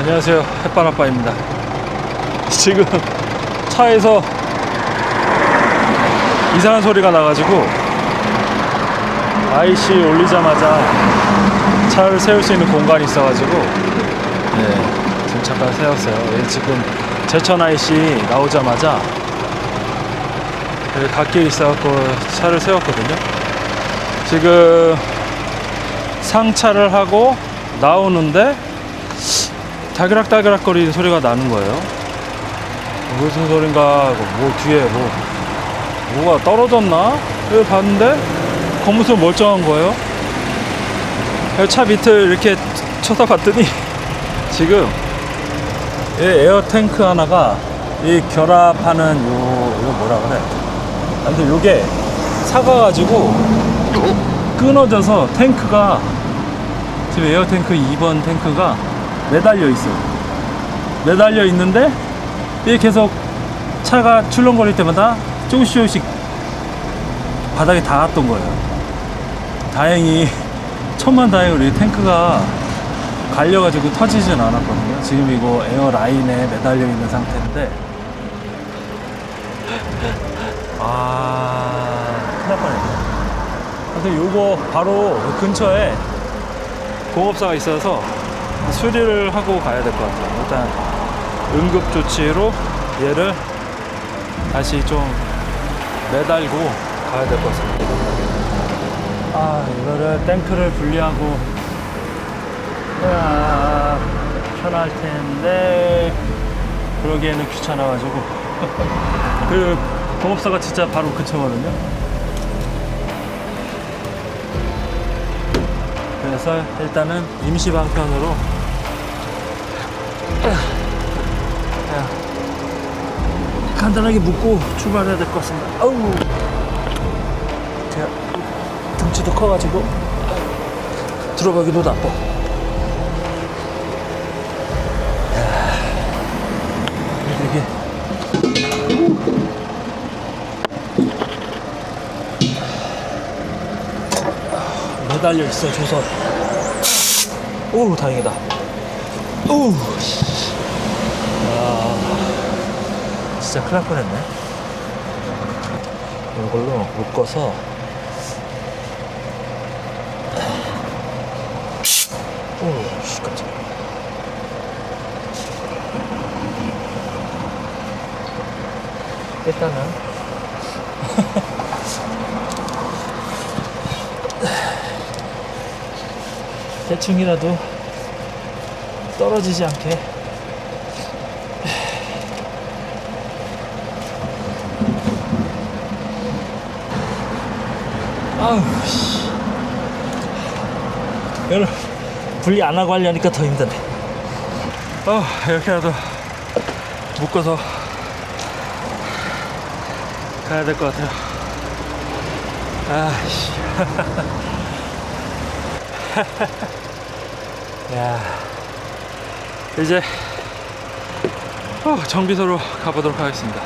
안녕하세요, 햇반아빠입니다. 지금 차에서 이상한 소리가 나가지고 IC 올리자마자 차를 세울 수 있는 공간이 있어가지고 지금 잠깐 세웠어요. 지금 제천 IC 나오자마자 갓길 있어갖고 차를 세웠거든요. 지금 상차를 하고 나오는데 다그락다그락 거리는 소리가 나는 거예요. 무슨 소린가, 뭐 뒤에 뭐가 떨어졌나? 여기 봤는데 겉모습 멀쩡한 거예요. 차 밑을 이렇게 쳐다봤더니 지금 이 에어 탱크 하나가 이 결합하는 요 뭐라 그래? 아무튼 요게 사가가지고 끊어져서 탱크가 지금 에어 탱크 2번 탱크가 매달려 있어요. 매달려 있는데 이게 계속 차가 출렁거릴 때마다 조금씩 바닥에 닿았던 거예요. 다행히 천만다행으로 이 탱크가 갈려가지고 터지진 않았거든요. 지금 이거 에어 라인에 매달려 있는 상태인데 큰일 날 뻔했네. 하여튼 요거 바로 근처에 공업사가 있어서 수리를 하고 가야 될 것 같아요. 일단 응급조치로 얘를 다시 좀 매달고 가야 될 것 같습니다. 이거를 탱크를 분리하고 해야 편할 텐데 그러기에는 귀찮아가지고 그 공업사가 진짜 바로 근처거든요. 그래서 일단은 임시 방편으로 간단하게 묶고 출발해야 될 것 같습니다. 아우, 제가 등치도 커가지고 들어가기도 나빠. 이게 매달려 있어, 조선. 오, 다행이다. 오, 진짜 큰일 날 뻔했네. 이걸로 묶어서 깜짝이야. 일단은 대충이라도 떨어지지 않게 이걸 분리 안 하고 하려니까 더 힘드네. 이렇게라도 묶어서 가야 될 것 같아요. 야, 이제 정비소로 가보도록 하겠습니다.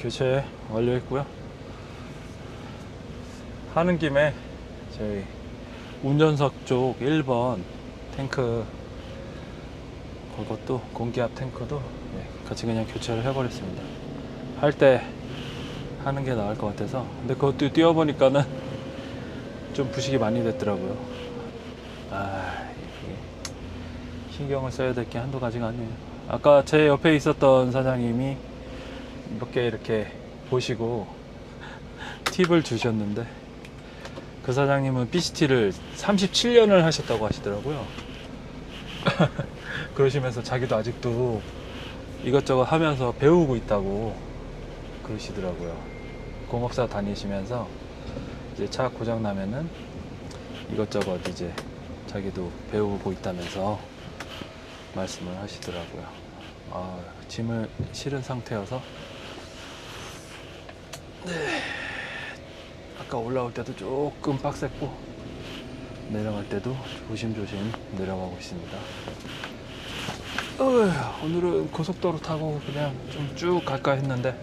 교체 완료했고요. 하는 김에 저희 운전석 쪽 1번 탱크 그것도 공기압 탱크도 같이 그냥 교체를 해버렸습니다. 할 때 하는 게 나을 것 같아서. 근데 그것도 뛰어보니까는 좀 부식이 많이 됐더라고요. 신경을 써야 될 게 한두 가지가 아니에요. 아까 제 옆에 있었던 사장님이 몇 개 이렇게 보시고 팁을 주셨는데, 그 사장님은 PCT를 37년을 하셨다고 하시더라고요. 그러시면서 자기도 아직도 이것저것 하면서 배우고 있다고 그러시더라고요. 공업사 다니시면서 이제 차 고장 나면은 이것저것 이제 자기도 배우고 있다면서 말씀을 하시더라고요. 짐을 실은 상태여서 아까 올라올 때도 조금 빡셌고 내려갈 때도 조심조심 내려가고 있습니다. 오늘은 고속도로 타고 그냥 좀 쭉 갈까 했는데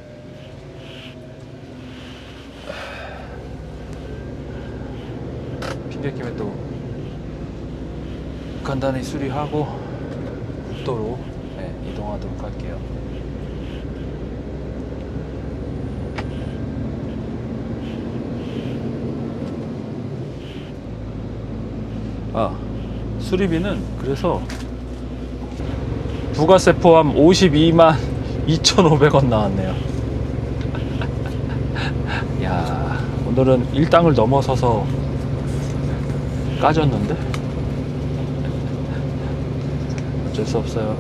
핑계김에 또 간단히 수리하고 국도로 이동하도록 할게요. 수리비는 그래서 부가세 포함 52만 2,500원 나왔네요. 야, 오늘은 일당을 넘어서서 까졌는데 어쩔 수 없어요.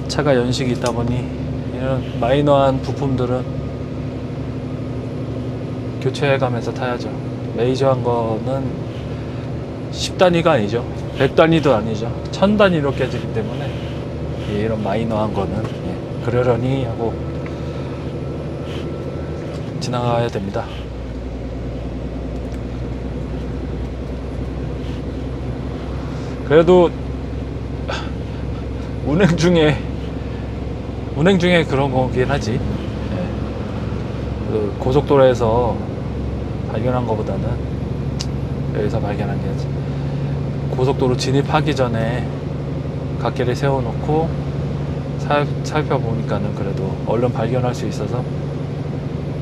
차가 연식이 있다 보니 이런 마이너한 부품들은 교체해가면서 타야죠. 메이저한 거는 10단위가 아니죠. 100단위도 아니죠. 1000단위로 깨지기 때문에 이런 마이너한 거는 그러려니 하고 지나가야 됩니다. 그래도 운행 중에 그런 거긴 하지. 그 고속도로에서 발견한 것보다는 여기서 발견한 게 고속도로 진입하기 전에 갓길에 세워놓고 살펴보니까는 그래도 얼른 발견할 수 있어서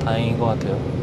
다행인 것 같아요.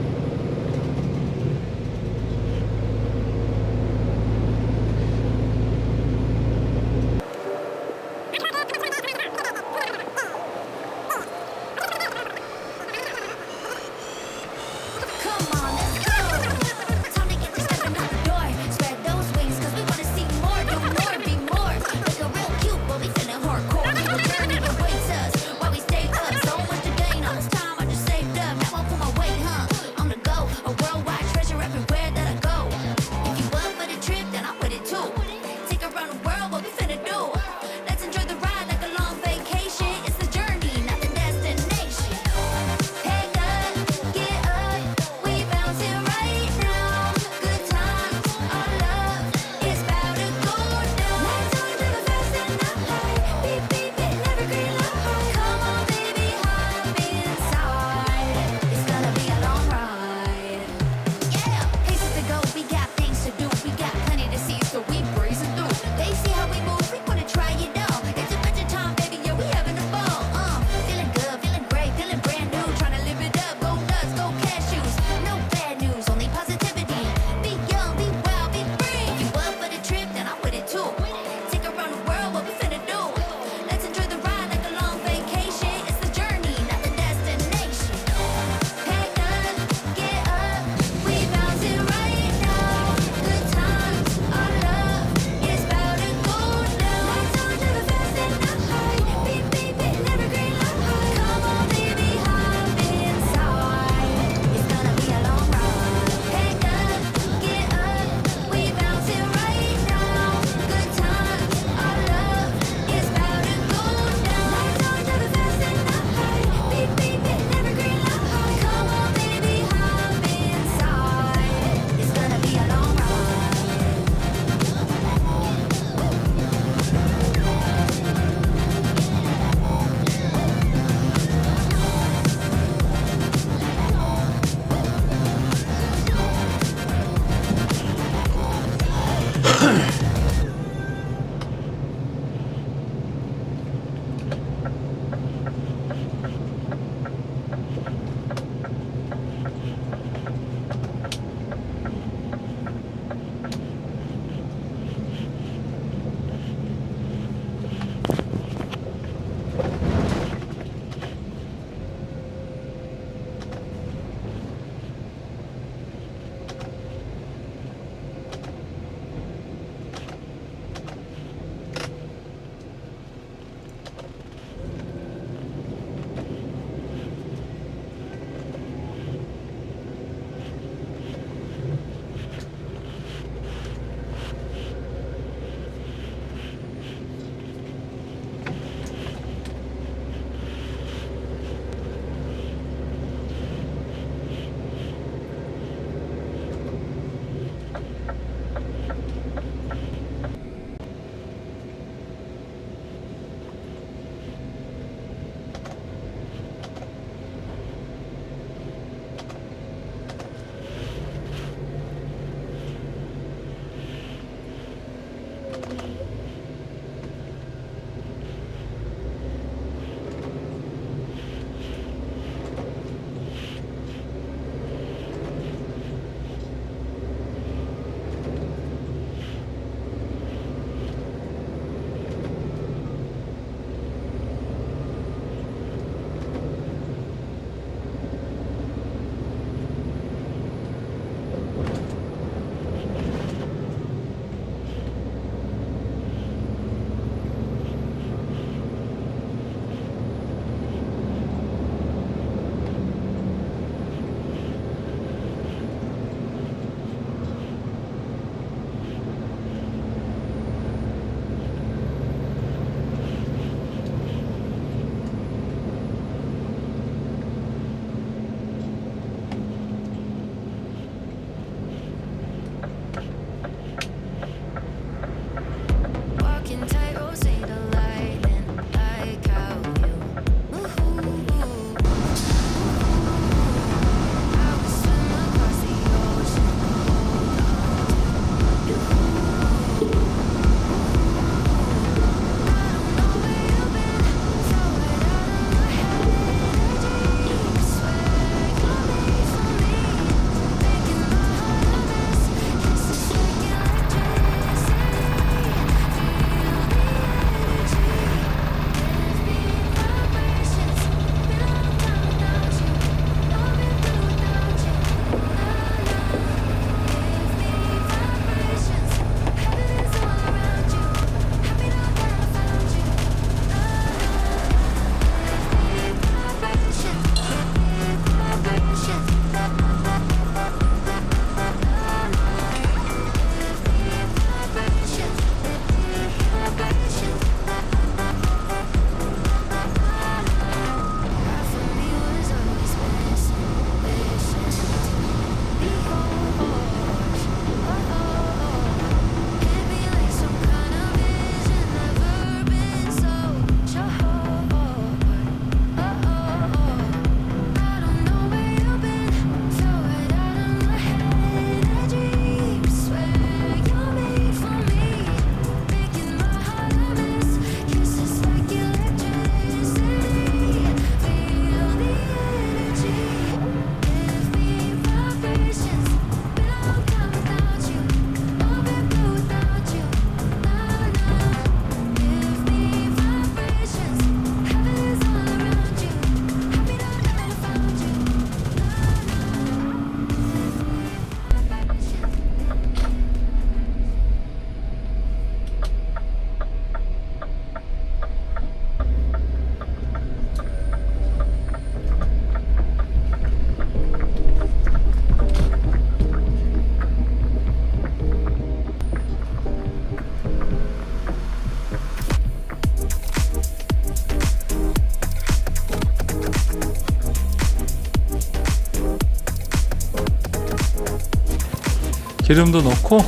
기름도 넣고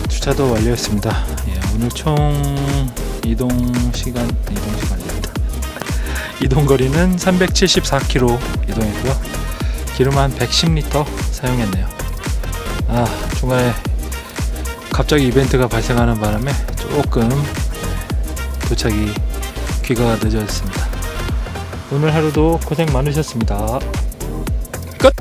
주차도 완료했습니다. 예, 오늘 총 이동시간이다. 이동거리는 374km 이동했고요. 기름 한 110리터 사용했네요. 중간에 갑자기 이벤트가 발생하는 바람에 조금 도착이 귀가가 늦어졌습니다. 오늘 하루도 고생 많으셨습니다. 끝!